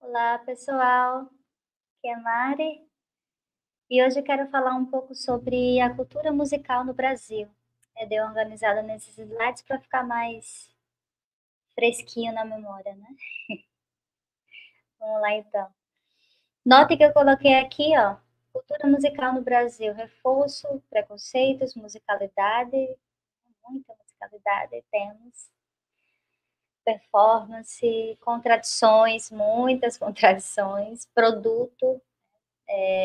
Olá, pessoal. Aqui é Mari e hoje eu quero falar um pouco sobre a cultura musical no Brasil. Eu dei uma organizada nesses slides para ficar mais fresquinho na memória, né? Vamos lá então. Note que eu coloquei aqui, ó, cultura musical no Brasil, reforço, preconceitos, musicalidade, muita musicalidade temos, performance, contradições, muitas contradições, produto,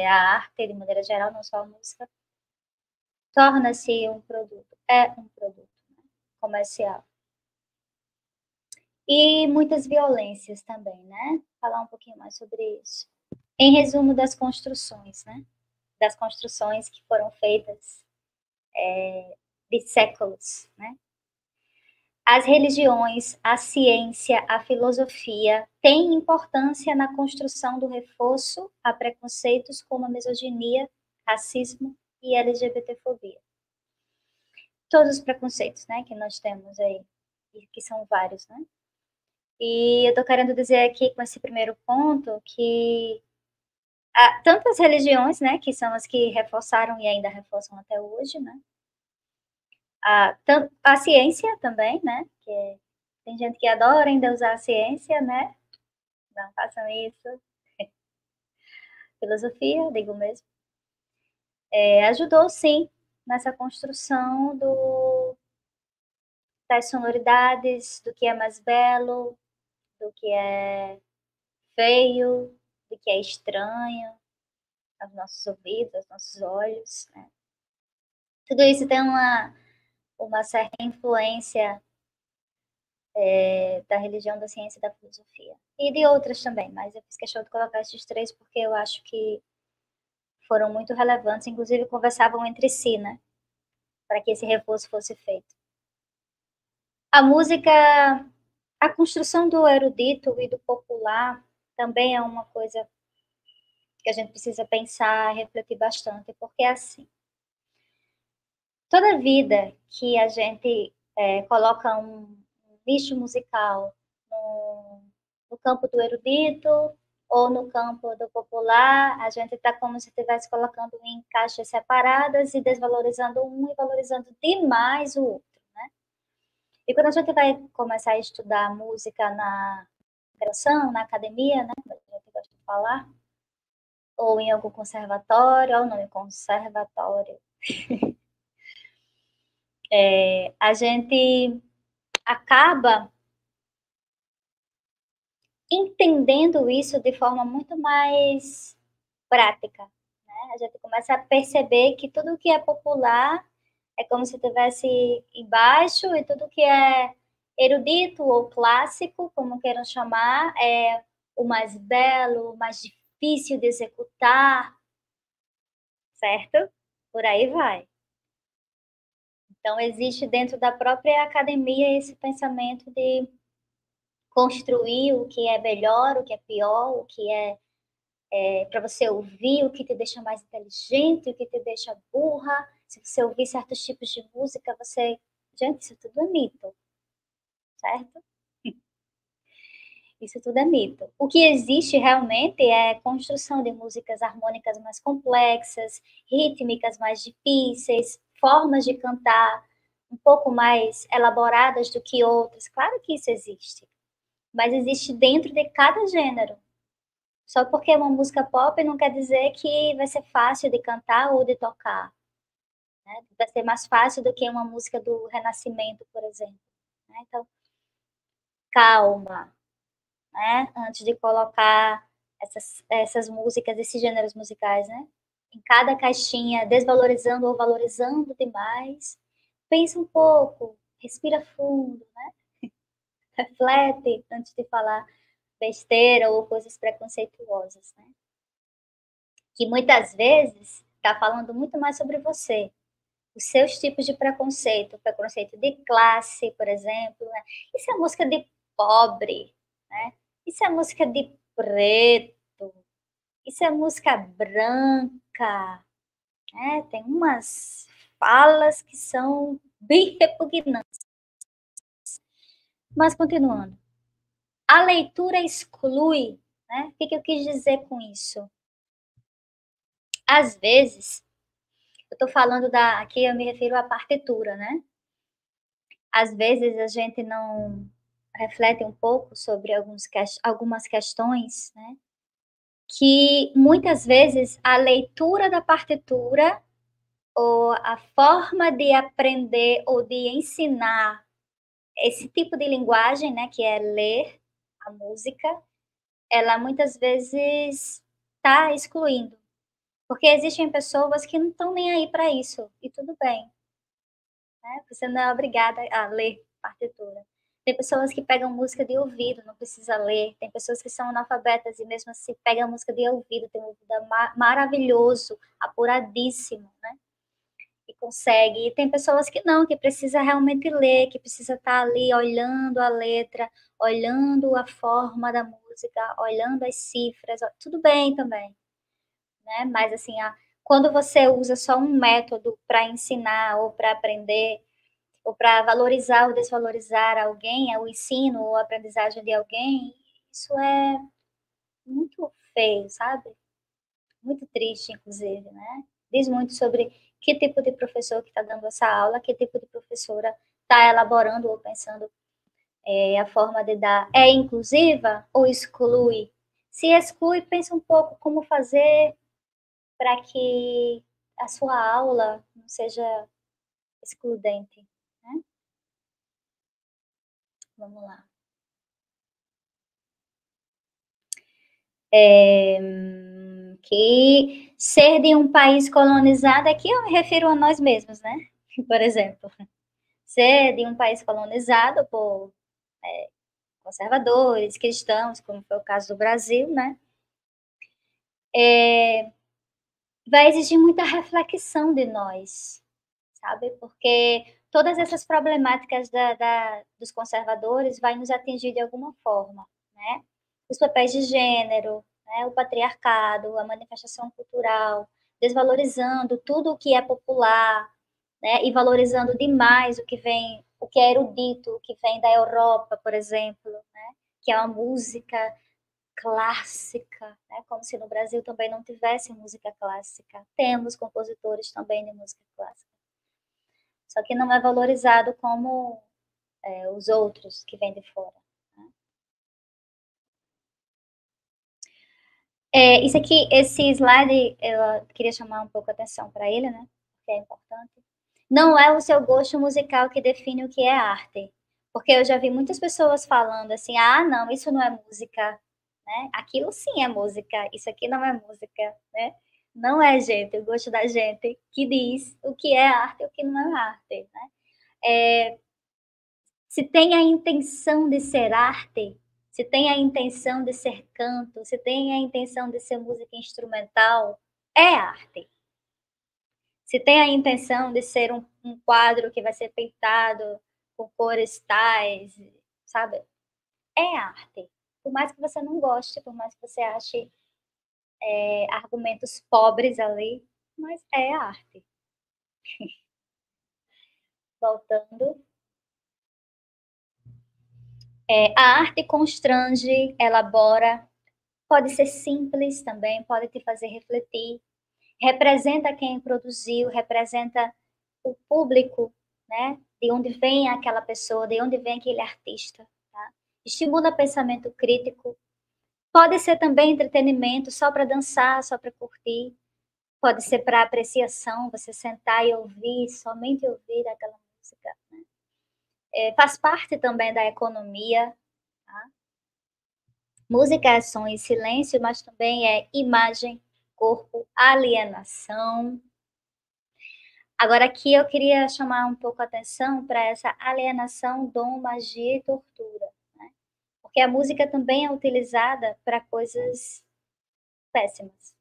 a arte de maneira geral, não só a música. Torna-se um produto, é um produto, né, comercial. E muitas violências também, né? Falar um pouquinho mais sobre isso. Em resumo das construções, né? Das construções que foram feitas de séculos, né? As religiões, a ciência, a filosofia têm importância na construção do reforço a preconceitos como a misoginia, racismo e LGBTfobia. Todos os preconceitos, né, que nós temos aí, e que são vários, né? E eu estou querendo dizer aqui com esse primeiro ponto que há tantas religiões, né, que são as que reforçaram e ainda reforçam até hoje, né? A ciência também, né? Que tem gente que adora ainda usar a ciência, né? Não façam isso. Filosofia, digo mesmo. Ajudou sim nessa construção das sonoridades, do que é mais belo, do que é feio, do que é estranho aos nossos ouvidos, aos nossos olhos, né? Tudo isso tem uma certa influência da religião, da ciência e da filosofia. E de outras também, mas eu fiz questão de colocar esses três porque eu acho que foram muito relevantes, inclusive conversavam entre si, né? Para que esse reforço fosse feito. A música, a construção do erudito e do popular também é uma coisa que a gente precisa pensar, refletir bastante, porque é assim. Toda vida que a gente coloca um nicho musical no campo do erudito ou no campo do popular, a gente está como se estivesse colocando em caixas separadas e desvalorizando um e valorizando demais o outro, né? E quando a gente vai começar a estudar música na graduação, na academia, né, como a gente gosta de falar, ou em algum conservatório, ou não, em conservatório, a gente acaba entendendo isso de forma muito mais prática, né? A gente começa a perceber que tudo que é popular é como se estivesse embaixo e tudo que é erudito ou clássico, como queiram chamar, é o mais belo, o mais difícil de executar, certo? Por aí vai. Então, existe dentro da própria academia esse pensamento de construir o que é melhor, o que é pior, o que para você ouvir, o que te deixa mais inteligente, o que te deixa burra. Se você ouvir certos tipos de música, você. Gente, isso tudo é mito, certo? Isso tudo é mito. O que existe realmente é construção de músicas harmônicas mais complexas, rítmicas mais difíceis, formas de cantar um pouco mais elaboradas do que outras. Claro que isso existe, mas existe dentro de cada gênero. Só porque é uma música pop não quer dizer que vai ser fácil de cantar ou de tocar, né? Vai ser mais fácil do que uma música do Renascimento, por exemplo, né? Então, calma, né? Antes de colocar essas músicas, esses gêneros musicais, né? Em cada caixinha, desvalorizando ou valorizando demais, pensa um pouco, respira fundo, né? Reflete antes de falar besteira ou coisas preconceituosas, né? Que muitas vezes está falando muito mais sobre você, os seus tipos de preconceito, preconceito de classe, por exemplo, né? Isso é música de pobre, né? Isso é música de preto, isso é música branca, né? Tem umas falas que são bem repugnantes. Mas continuando, a leitura exclui né? O que eu quis dizer com isso? Às vezes, eu estou falando aqui eu me refiro à partitura, né? Às vezes a gente não reflete um pouco sobre algumas questões, né? Que muitas vezes a leitura da partitura ou a forma de aprender ou de ensinar esse tipo de linguagem, né, que é ler a música, ela muitas vezes está excluindo, porque existem pessoas que não estão nem aí para isso, e tudo bem, né, você não é obrigada a ler partitura. Tem pessoas que pegam música de ouvido, não precisa ler, tem pessoas que são analfabetas e mesmo assim pegam música de ouvido, tem um ouvido maravilhoso, apuradíssimo, né, e consegue. E tem pessoas que não, que precisa realmente ler, que precisa estar ali olhando a letra, olhando a forma da música, olhando as cifras, tudo bem também, né? Mas assim, quando você usa só um método para ensinar ou para aprender, ou para valorizar ou desvalorizar alguém, o ensino ou a aprendizagem de alguém, isso é muito feio, sabe? Muito triste, inclusive, né? Diz muito sobre que tipo de professor que está dando essa aula, que tipo de professora está elaborando ou pensando a forma de dar. É inclusiva ou exclui? Se exclui, pensa um pouco como fazer para que a sua aula não seja excludente, né? Vamos lá. Que ser de um país colonizado, aqui eu me refiro a nós mesmos, né? Por exemplo, ser de um país colonizado por conservadores, cristãos, como foi o caso do Brasil, né? Vai exigir muita reflexão de nós, sabe? Porque todas essas problemáticas dos conservadores vai nos atingir de alguma forma, né? Os papéis de gênero, né? O patriarcado, a manifestação cultural, desvalorizando tudo o que é popular, né? E valorizando demais o que é erudito, o que vem da Europa, por exemplo, né? Que é uma música clássica, né? Como se no Brasil também não tivesse música clássica. Temos compositores também de música clássica. Só que não é valorizado como os outros que vêm de fora. Né? Isso aqui, esse slide, eu queria chamar um pouco a atenção para ele, né? Porque é importante. Não é o seu gosto musical que define o que é arte. Porque eu já vi muitas pessoas falando assim, ah, não, isso não é música, né? Aquilo sim é música, isso aqui não é música, né? Não é, gente, o gosto da gente que diz o que é arte e o que não é arte, né? Se tem a intenção de ser arte, se tem a intenção de ser canto, se tem a intenção de ser música instrumental, é arte. Se tem a intenção de ser um quadro que vai ser pintado com cores tais, sabe? É arte. Por mais que você não goste, por mais que você ache argumentos pobres ali, mas é arte. Voltando. A arte constrange, elabora, pode ser simples também, pode te fazer refletir, representa quem produziu, representa o público, né? De onde vem aquela pessoa, de onde vem aquele artista, tá? Estimula pensamento crítico. Pode ser também entretenimento, só para dançar, só para curtir. Pode ser para apreciação, você sentar e ouvir, somente ouvir aquela música. Né? Faz parte também da economia. Tá? Música é som e silêncio, mas também é imagem, corpo, alienação. Agora, aqui eu queria chamar um pouco a atenção para essa alienação, dom, magia e tortura. Né? Porque a música também é utilizada para coisas péssimas.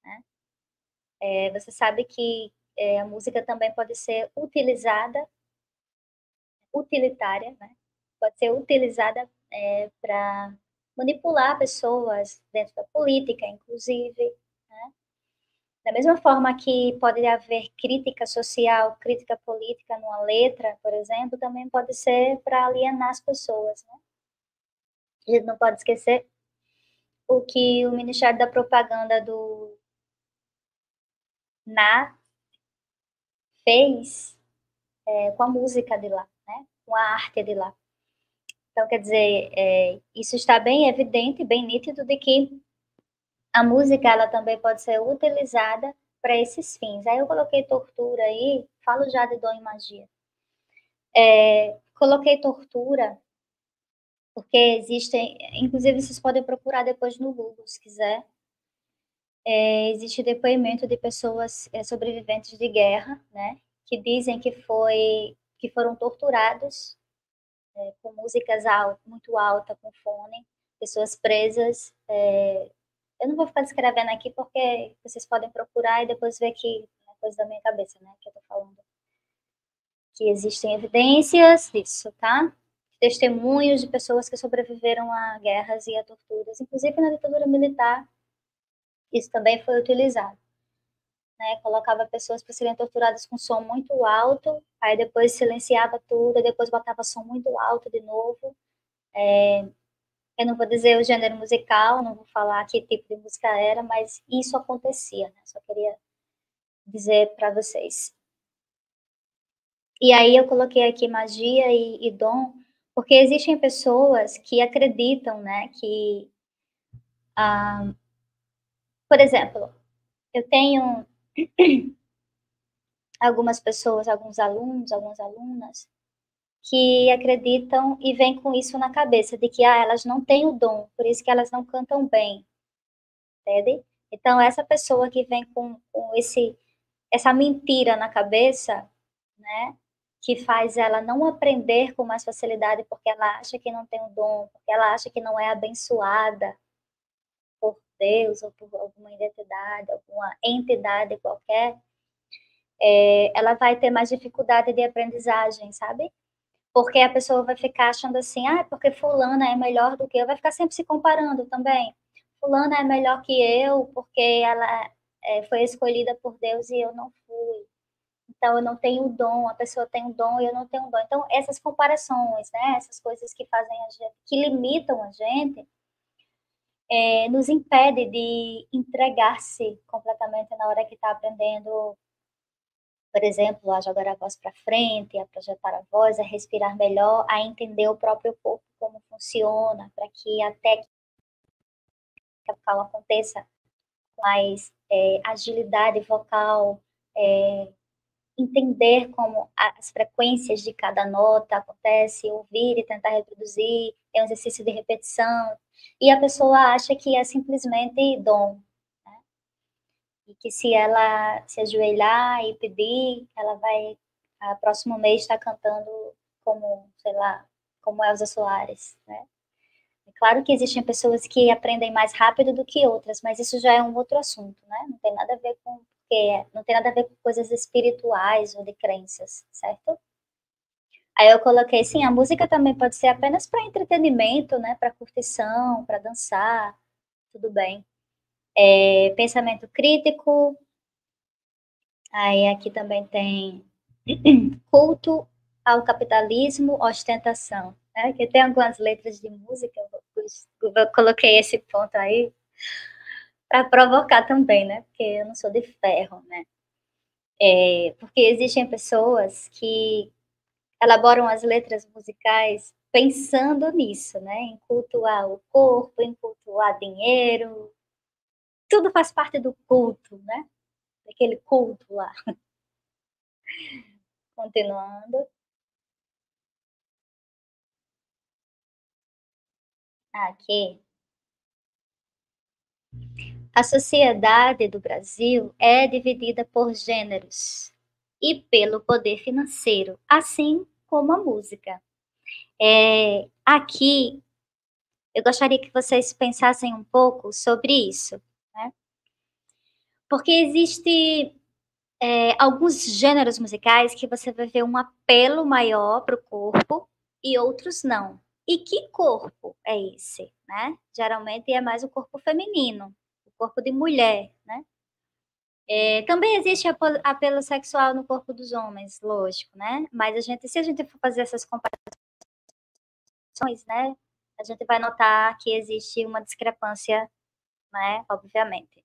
Né? Você sabe que a música também pode ser utilizada, utilitária, né? Pode ser utilizada para manipular pessoas dentro da política, inclusive. Né? Da mesma forma que pode haver crítica social, crítica política numa letra, por exemplo, também pode ser para alienar as pessoas. Né? A gente não pode esquecer o que o Ministério da Propaganda do NA fez com a música de lá, né? Com a arte de lá. Então, quer dizer, isso está bem evidente, bem nítido de que a música ela também pode ser utilizada para esses fins. Aí eu coloquei tortura aí, falo já de dom e magia. Coloquei tortura porque existem, inclusive vocês podem procurar depois no Google, se quiser. Existe depoimento de pessoas sobreviventes de guerra, né, que dizem que foram torturados com músicas muito alta, com fone, pessoas presas. Eu não vou ficar descrevendo aqui porque vocês podem procurar e depois ver que é coisa da minha cabeça, né, que eu tô falando. Que existem evidências disso, tá? Testemunhos de pessoas que sobreviveram a guerras e a torturas, inclusive na ditadura militar, isso também foi utilizado. Né? Colocava pessoas para serem torturadas com som muito alto, aí depois silenciava tudo, e depois botava som muito alto de novo. Eu não vou dizer o gênero musical, não vou falar que tipo de música era, mas isso acontecia, né? Só queria dizer para vocês. E aí eu coloquei aqui magia e dom, porque existem pessoas que acreditam, né, que, por exemplo, eu tenho algumas pessoas, alguns alunos, algumas alunas, que acreditam e vêm com isso na cabeça, de que elas não têm o dom, por isso que elas não cantam bem, entende? Então, essa pessoa que vem com essa mentira na cabeça, né, que faz ela não aprender com mais facilidade porque ela acha que não tem o dom, porque ela acha que não é abençoada por Deus ou por alguma identidade, alguma entidade qualquer, ela vai ter mais dificuldade de aprendizagem, sabe? Porque a pessoa vai ficar achando assim, porque fulana é melhor do que eu, vai ficar sempre se comparando também. Fulana é melhor que eu porque ela foi escolhida por Deus e eu não fui. Então eu não tenho o dom, a pessoa tem o dom e eu não tenho o dom. Então essas comparações, né, essas coisas que fazem a gente, que limitam a gente, nos impede de entregar-se completamente na hora que está aprendendo, por exemplo, a jogar a voz para frente, a projetar a voz, a respirar melhor, a entender o próprio corpo, como funciona, para que a técnica vocal aconteça com mais agilidade vocal, entender como as frequências de cada nota acontece, ouvir e tentar reproduzir, é um exercício de repetição, e a pessoa acha que é simplesmente dom, né? E que se ela se ajoelhar e pedir, ela vai, próximo mês, estar cantando como, sei lá, como Elza Soares, né? É claro que existem pessoas que aprendem mais rápido do que outras, mas isso já é um outro assunto, né? Não tem nada a ver com não tem nada a ver com coisas espirituais ou de crenças, certo? Aí eu coloquei, sim, a música também pode ser apenas para entretenimento, né? Para curtição, para dançar, tudo bem. Pensamento crítico, aí aqui também tem culto ao capitalismo, ostentação, né? Que tem algumas letras de música, eu coloquei esse ponto aí para provocar também, né? Porque eu não sou de ferro, né? Porque existem pessoas que elaboram as letras musicais pensando nisso, né? Em cultuar o corpo, em cultuar dinheiro, tudo faz parte do culto, né? Aquele culto lá. Continuando. Aqui. A sociedade do Brasil é dividida por gêneros e pelo poder financeiro, assim como a música. Aqui, eu gostaria que vocês pensassem um pouco sobre isso, né? Porque existe alguns gêneros musicais que você vai ver um apelo maior para o corpo e outros não. E que corpo é esse, né? Geralmente é mais o corpo feminino, o corpo de mulher, né? Também existe apelo sexual no corpo dos homens, lógico, né? Mas se a gente for fazer essas comparações, né? a gente vai notar que existe uma discrepância, né, obviamente.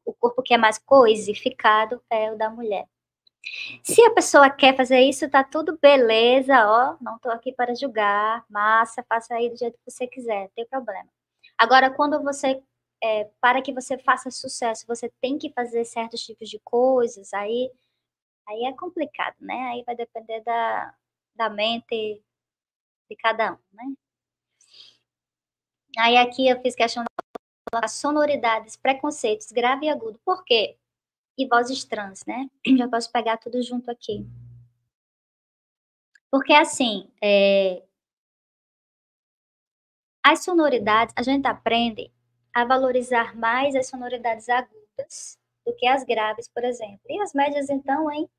O corpo que é mais coisificado é o da mulher. Se a pessoa quer fazer isso, tá tudo beleza, ó, não tô aqui para julgar, massa, faça aí do jeito que você quiser, não tem problema. Agora, quando você, para que você faça sucesso, você tem que fazer certos tipos de coisas, aí é complicado, né, aí vai depender da mente de cada um, né. Aí aqui eu fiz questão das sonoridades, preconceitos, grave e agudo, por quê? E vozes trans, né, já posso pegar tudo junto aqui. Porque assim, as sonoridades, a gente aprende a valorizar mais as sonoridades agudas do que as graves, por exemplo. E as médias, então, hein?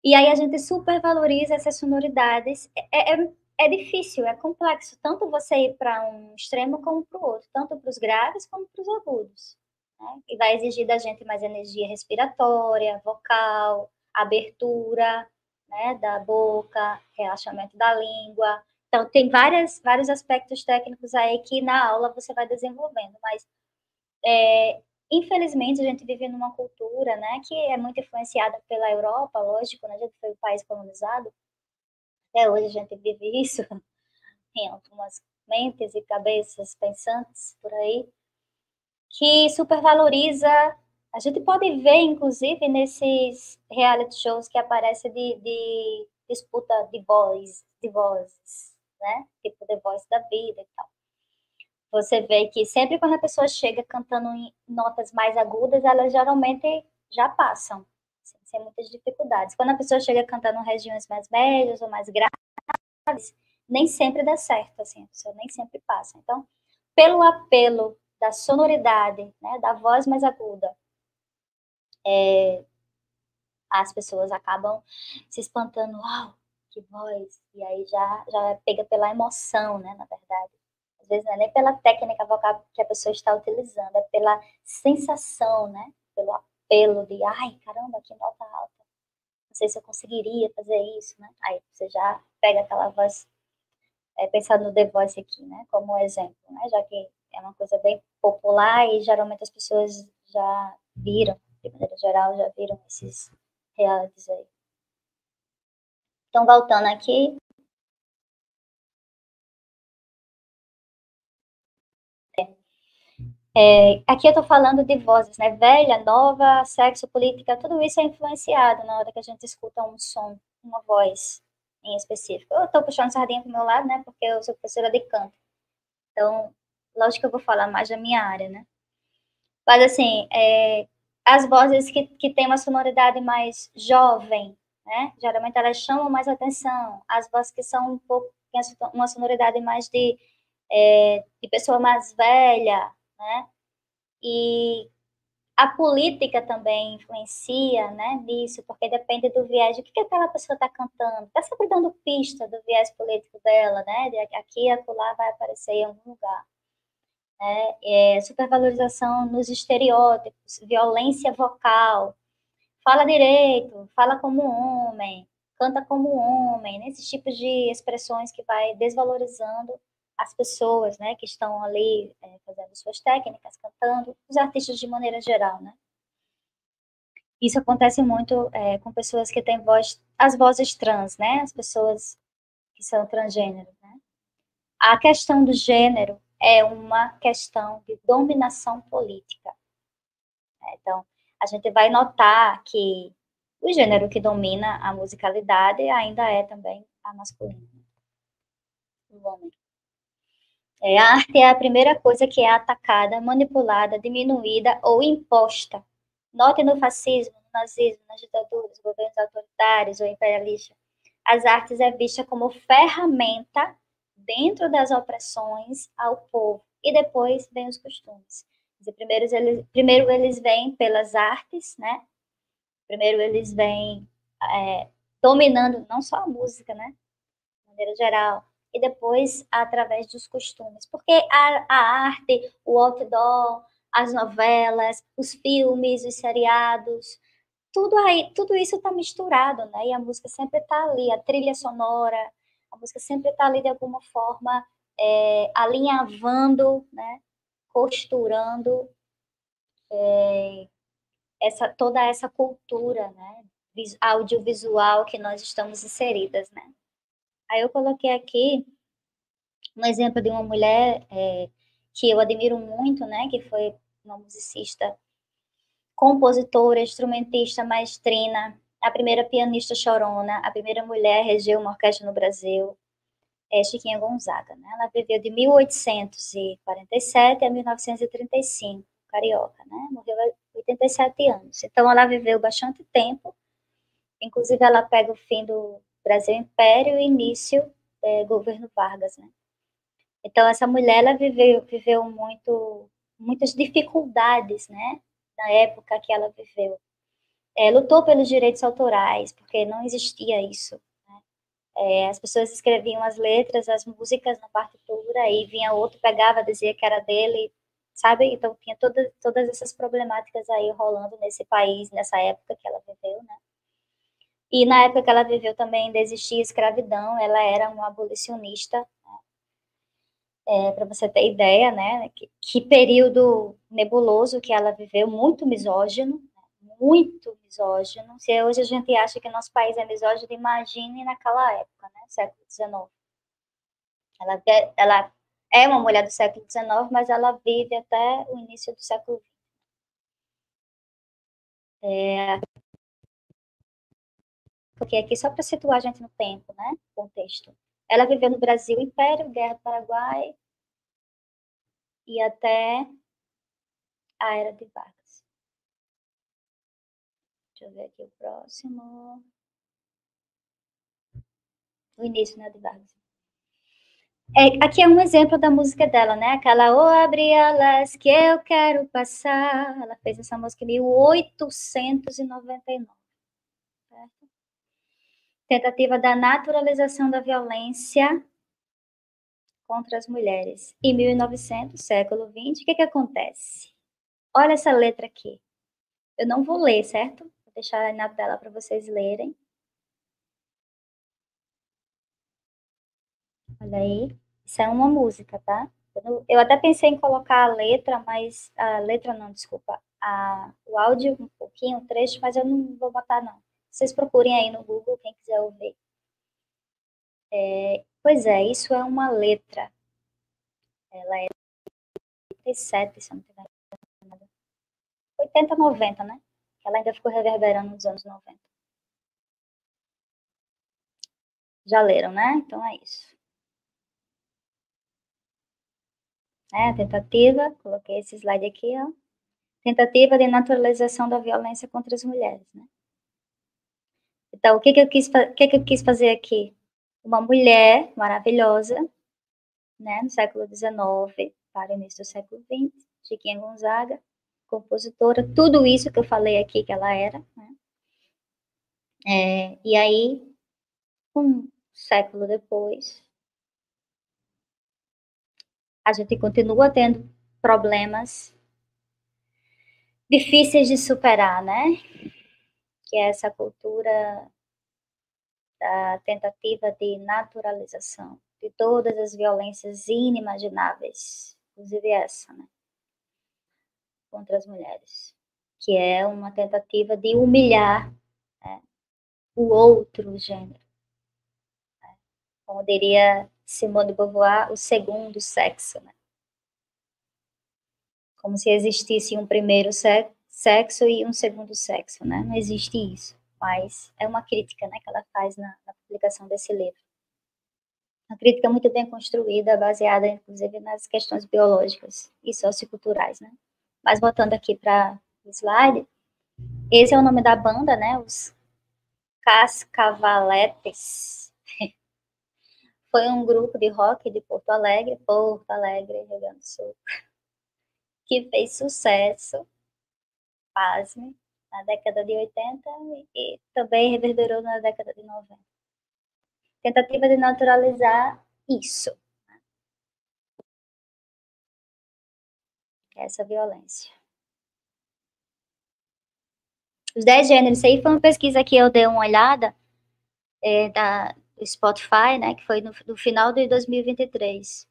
E aí a gente supervaloriza essas sonoridades. É difícil, é complexo, tanto você ir para um extremo como para o outro, tanto para os graves como para os agudos. Né? E vai exigir da gente mais energia respiratória, vocal, abertura, né, da boca, relaxamento da língua. Então, tem vários aspectos técnicos aí que na aula você vai desenvolvendo, mas infelizmente a gente vive numa cultura, né, que é muito influenciada pela Europa, lógico, né, a gente foi um país colonizado, até hoje a gente vive isso em algumas mentes e cabeças pensantes por aí, que supervaloriza. A gente pode ver, inclusive, nesses reality shows que aparecem de disputa de vozes, né? Tipo The Voice da vida e tal. Você vê que sempre quando a pessoa chega cantando em notas mais agudas, elas geralmente já passam, assim, sem muitas dificuldades. Quando a pessoa chega cantando em regiões mais médias ou mais graves, nem sempre dá certo, assim, a pessoa nem sempre passa. Então, pelo apelo da sonoridade, né, da voz mais aguda, as pessoas acabam se espantando, uau, que voz, e aí já pega pela emoção, né, na verdade. Às vezes não é nem pela técnica vocal que a pessoa está utilizando, é pela sensação, né, pelo apelo de, ai, caramba, que nota alta, não sei se eu conseguiria fazer isso, né, aí você já pega aquela voz, pensando no The Voice aqui, né, como exemplo, né, já que é uma coisa bem popular e geralmente as pessoas já viram, de maneira geral, já viram esses realities aí. Então, voltando aqui, aqui eu estou falando de vozes, né? Velha, nova, sexo, política, tudo isso é influenciado na hora que a gente escuta um som, uma voz em específico. Eu estou puxando sardinha para o meu lado, né? Porque eu sou professora de canto. Então, lógico que eu vou falar mais da minha área, né? Mas, assim, as vozes que têm uma sonoridade mais jovem, né? Geralmente elas chamam mais atenção. As vozes que são um pouco, têm uma sonoridade mais de pessoa mais velha, né? E a política também influencia, né, nisso, porque depende do viés, o que aquela pessoa está cantando, está sempre dando pista do viés político dela, né, de aqui e acolá vai aparecer em algum lugar. Né? Supervalorização nos estereótipos, violência vocal, fala direito, fala como homem, canta como homem, né? Esses tipos de expressões que vai desvalorizando as pessoas, né, que estão ali fazendo suas técnicas, cantando, os artistas de maneira geral, né? Isso acontece muito com pessoas que têm as vozes trans, né? As pessoas que são transgêneros, né? A questão do gênero é uma questão de dominação política. Então, a gente vai notar que o gênero que domina a musicalidade ainda é também a masculina, o homem. A arte é a primeira coisa que é atacada, manipulada, diminuída ou imposta. Note no fascismo, no nazismo, nas ditaduras, governos autoritários ou imperialistas. As artes é vista como ferramenta dentro das opressões ao povo. E depois vem os costumes. Primeiro eles vêm pelas artes, né? Primeiro eles vêm dominando não só a música, né? De maneira geral, e depois através dos costumes. Porque a arte, o outdoor, as novelas, os filmes, os seriados, tudo isso está misturado, né? E a música sempre está ali, a trilha sonora, A música sempre está ali de alguma forma alinhavando, né, costurando toda essa cultura, né, audiovisual que nós estamos inseridas, né. Aí eu coloquei aqui um exemplo de uma mulher que eu admiro muito, né, que foi uma musicista, compositora, instrumentista, maestrina, a primeira pianista chorona, a primeira mulher a reger uma orquestra no Brasil, Chiquinha Gonzaga, né? Ela viveu de 1847 a 1935, carioca, né? Morreu aos 87 anos. Então ela viveu bastante tempo, inclusive ela pega o fim do Brasil Império e o início do governo Vargas, né? Então essa mulher ela viveu muitas dificuldades, né? Na época que ela viveu. Lutou pelos direitos autorais, porque não existia isso. As pessoas escreviam as letras, as músicas na partitura, e vinha outro, pegava, dizia que era dele, sabe? Então tinha todas essas problemáticas aí rolando nesse país, nessa época que ela viveu, né? E na época que ela viveu também ainda existia escravidão, ela era uma abolicionista, para você ter ideia, né? Que período nebuloso que ela viveu, muito misógino, muito misógino. Se hoje a gente acha que nosso país é misógino, imagine naquela época, né? Século XIX. Ela é uma mulher do século XIX, mas ela vive até o início do século XX. Porque aqui, só para situar a gente no tempo, né? Contexto. Ela viveu no Brasil, Império, Guerra do Paraguai e até a Era de Vargas. Deixa eu ver aqui o próximo. O início, né, de Vargas. Aqui é um exemplo da música dela, né? Aquela "Oh, abre alas que eu quero passar". Ela fez essa música em 1899. Certo? Tentativa da naturalização da violência contra as mulheres. Em 1900, século XX, o que acontece? Olha essa letra aqui. Eu não vou ler, certo? Vou deixar aí na tela para vocês lerem. Olha aí. Isso é uma música, tá? Eu até pensei em colocar a letra, mas a letra não, desculpa. O áudio um pouquinho, o trecho, mas eu não vou botar não. Vocês procurem aí no Google, quem quiser ouvir. Pois é, isso é uma letra. Ela é 87, se eu não tiver enganada. 80, 90, né? Ela ainda ficou reverberando nos anos 90. Já leram, né? Então é isso. A tentativa, coloquei esse slide aqui, ó. Tentativa de naturalização da violência contra as mulheres, né? Então, o que eu quis fazer aqui? Uma mulher maravilhosa, né, no século XIX para o início do século XX, Chiquinha Gonzaga, compositora, tudo isso que eu falei aqui que ela era, né? E aí, um século depois, a gente continua tendo problemas difíceis de superar, né? Que é essa cultura da tentativa de naturalização de todas as violências inimagináveis, inclusive essa, né? Contra as mulheres, que é uma tentativa de humilhar, né, o outro gênero. Né? Como diria Simone de Beauvoir, o segundo sexo. Né? Como se existisse um primeiro sexo e um segundo sexo. Né? Não existe isso, mas é uma crítica, né, que ela faz na publicação desse livro. Uma crítica muito bem construída, baseada, inclusive, nas questões biológicas e socioculturais. Né? Mas voltando aqui para o slide, esse é o nome da banda, né? Os Cascavaletes. Foi um grupo de rock de Porto Alegre, Rio Grande do Sul, que fez sucesso, pasme, na década de 80 e também reverberou na década de 90. Tentativa de naturalizar isso, essa violência. Os 10 gêneros, isso aí foi uma pesquisa que eu dei uma olhada, Spotify, né, que foi no final de 2023.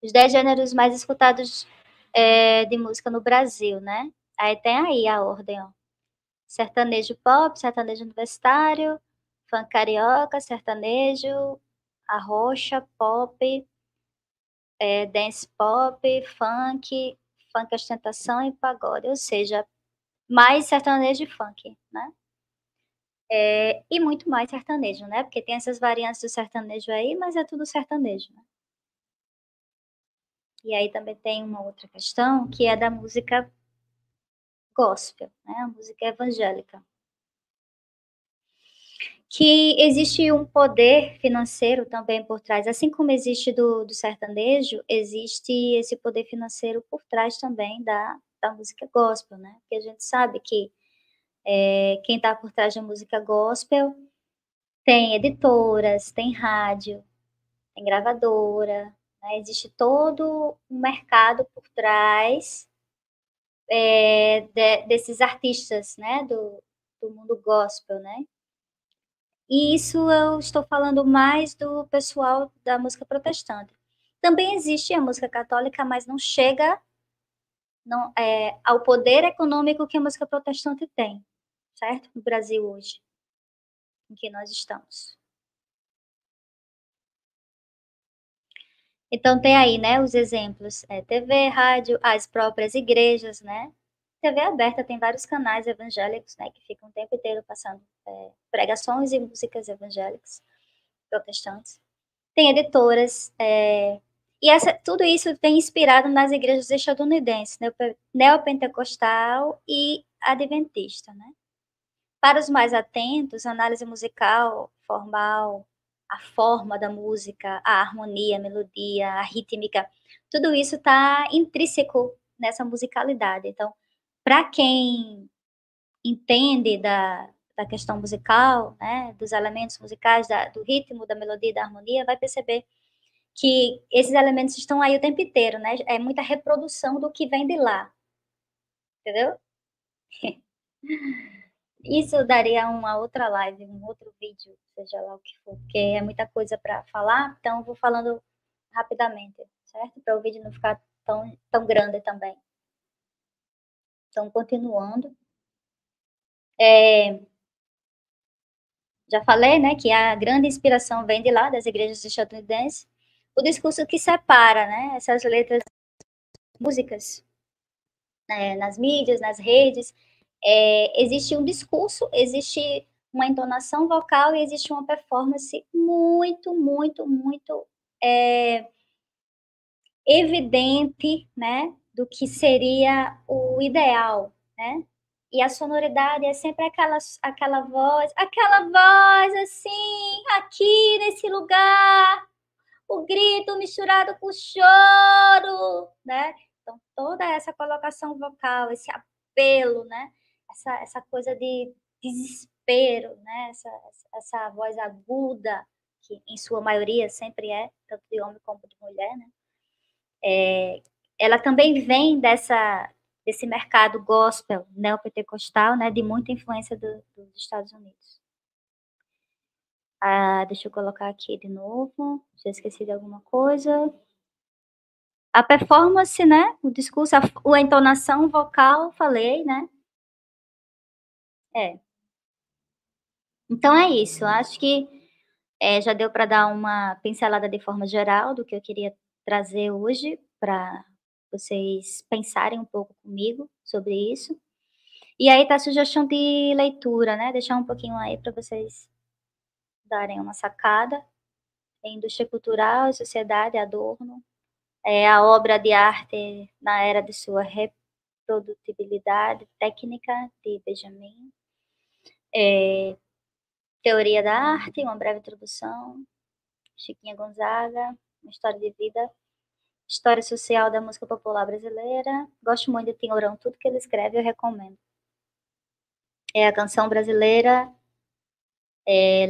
Os 10 gêneros mais escutados de música no Brasil, né? Aí tem aí a ordem, ó. Sertanejo pop, sertanejo universitário, funk carioca, sertanejo, arrocha, pop, dance pop, funk, funk ostentação e pagode, ou seja, mais sertanejo e funk, né? E muito mais sertanejo, né? Porque tem essas variantes do sertanejo aí, mas é tudo sertanejo, né? E aí também tem uma outra questão que é da música gospel, né? A música evangélica. Que existe um poder financeiro também por trás, assim como existe do sertanejo, existe esse poder financeiro por trás também da música gospel, né, porque a gente sabe que, quem está por trás da música gospel tem editoras, tem rádio, tem gravadora, né, existe todo um mercado por trás, desses artistas, né, do mundo gospel, né. E isso eu estou falando mais do pessoal da música protestante. Também existe a música católica, mas não chega ao poder econômico que a música protestante tem, certo? No Brasil hoje, em que nós estamos. Então tem aí, né, os exemplos, TV, rádio, as próprias igrejas, né. TV aberta tem vários canais evangélicos, né, que ficam o tempo inteiro passando, pregações e músicas evangélicas, protestantes. Tem editoras, e tudo isso tem inspirado nas igrejas estadunidenses, neopentecostal e adventista, né. Para os mais atentos, a análise musical, formal, a forma da música, a harmonia, a melodia, a rítmica, tudo isso está intrínseco nessa musicalidade. Então, para quem entende da questão musical, né, dos elementos musicais, do ritmo, da melodia e da harmonia, vai perceber que esses elementos estão aí o tempo inteiro, né, é muita reprodução do que vem de lá, entendeu? Isso daria uma outra live, um outro vídeo, seja lá o que for, porque é muita coisa para falar, então eu vou falando rapidamente, certo? Para o vídeo não ficar tão grande também. Então continuando, eh, já falei, né, que a grande inspiração vem de lá, das igrejas estadunidenses, o discurso que separa, né, essas letras, músicas, nas mídias, nas redes, existe um discurso, existe uma entonação vocal e existe uma performance muito, muito, muito, eh, evidente, né, do que seria o ideal, né. E a sonoridade é sempre aquela voz, assim, aqui nesse lugar, o grito misturado com o choro, né. Então toda essa colocação vocal, esse apelo, né, essa coisa de desespero, né, essa voz aguda, que em sua maioria sempre é, tanto de homem como de mulher, né, ela também vem desse mercado gospel neopentecostal, né, de muita influência dos Estados Unidos. Ah, deixa eu colocar aqui de novo, se eu esqueci de alguma coisa. A performance, né, o discurso, a entonação vocal, falei, né. É. Então é isso, acho que, já deu para dar uma pincelada de forma geral do que eu queria trazer hoje, para vocês pensarem um pouco comigo sobre isso. E aí tá a sugestão de leitura, né, deixar um pouquinho aí para vocês darem uma sacada, em Indústria Cultural e Sociedade, Adorno, a obra de arte na era de sua reprodutibilidade técnica, de Benjamin, Teoria da Arte, uma breve introdução, Chiquinha Gonzaga, uma história de vida, história social da música popular brasileira. Gosto muito de Tinhorão, tudo que ele escreve eu recomendo. É a canção brasileira,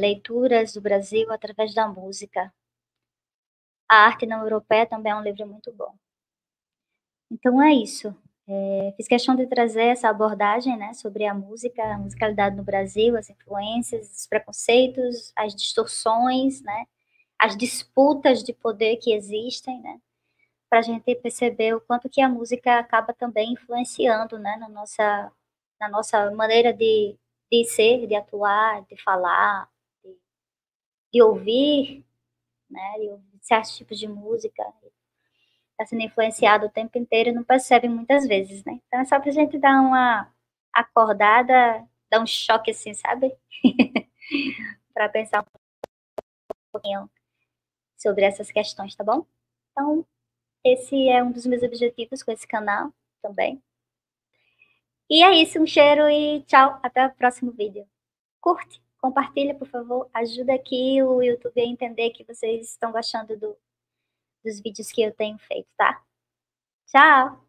leituras do Brasil através da música. A arte não europeia também é um livro muito bom. Então é isso. Fiz questão de trazer essa abordagem, né, sobre a musicalidade no Brasil, as influências, os preconceitos, as distorções, né, as disputas de poder que existem, né, para a gente perceber o quanto que a música acaba também influenciando, né, na nossa maneira de ser, de atuar, de falar, de, de ouvir, né, de ouvir certos tipos de música, está sendo influenciado o tempo inteiro e não percebe muitas vezes, né. Então é só pra gente dar uma acordada, dar um choque assim, sabe, para pensar um pouquinho sobre essas questões, tá bom? Então, esse é um dos meus objetivos com esse canal também. E é isso, um cheiro e tchau, até o próximo vídeo. Curte, compartilha, por favor, ajuda aqui o YouTube a entender que vocês estão gostando dos vídeos que eu tenho feito, tá? Tchau!